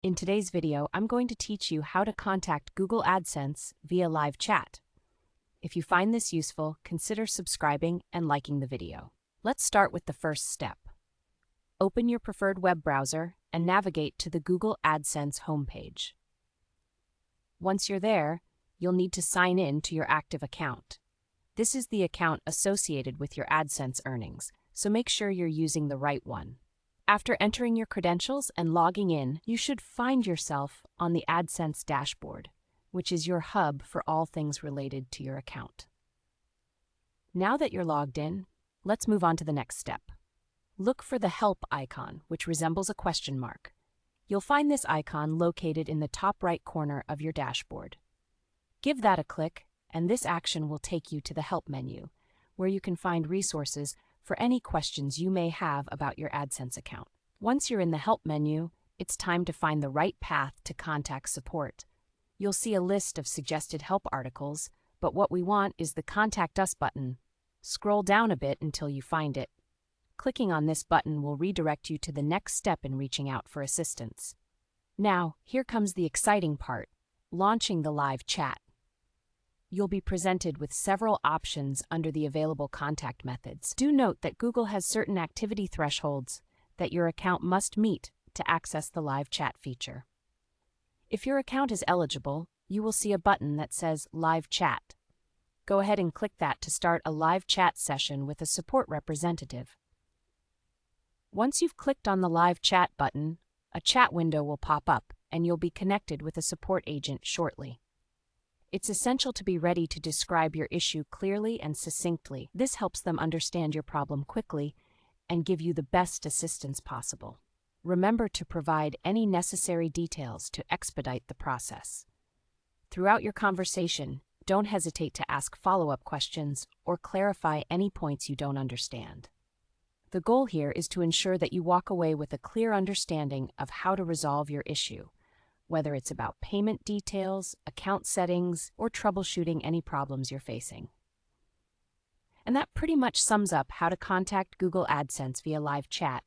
In today's video, I'm going to teach you how to contact Google AdSense via live chat. If you find this useful, consider subscribing and liking the video. Let's start with the first step. Open your preferred web browser and navigate to the Google AdSense homepage. Once you're there, you'll need to sign in to your active account. This is the account associated with your AdSense earnings, so make sure you're using the right one. After entering your credentials and logging in, you should find yourself on the AdSense dashboard, which is your hub for all things related to your account. Now that you're logged in, let's move on to the next step. Look for the Help icon, which resembles a question mark. You'll find this icon located in the top right corner of your dashboard. Give that a click, and this action will take you to the Help menu, where you can find resources for any questions you may have about your AdSense account. Once you're in the Help menu, it's time to find the right path to contact support. You'll see a list of suggested help articles, but what we want is the Contact Us button. Scroll down a bit until you find it. Clicking on this button will redirect you to the next step in reaching out for assistance. Now, here comes the exciting part, launching the live chat. You'll be presented with several options under the available contact methods. Do note that Google has certain activity thresholds that your account must meet to access the live chat feature. If your account is eligible, you will see a button that says Live Chat. Go ahead and click that to start a live chat session with a support representative. Once you've clicked on the Live Chat button, a chat window will pop up and you'll be connected with a support agent shortly. It's essential to be ready to describe your issue clearly and succinctly. This helps them understand your problem quickly and give you the best assistance possible. Remember to provide any necessary details to expedite the process. Throughout your conversation, don't hesitate to ask follow-up questions or clarify any points you don't understand. The goal here is to ensure that you walk away with a clear understanding of how to resolve your issue, whether it's about payment details, account settings, or troubleshooting any problems you're facing. And that pretty much sums up how to contact Google AdSense via live chat.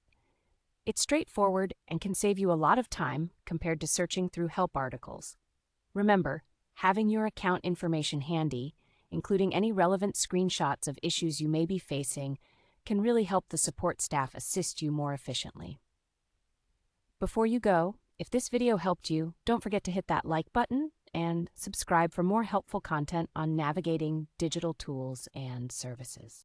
It's straightforward and can save you a lot of time compared to searching through help articles. Remember, having your account information handy, including any relevant screenshots of issues you may be facing, can really help the support staff assist you more efficiently. Before you go, if this video helped you, don't forget to hit that like button and subscribe for more helpful content on navigating digital tools and services.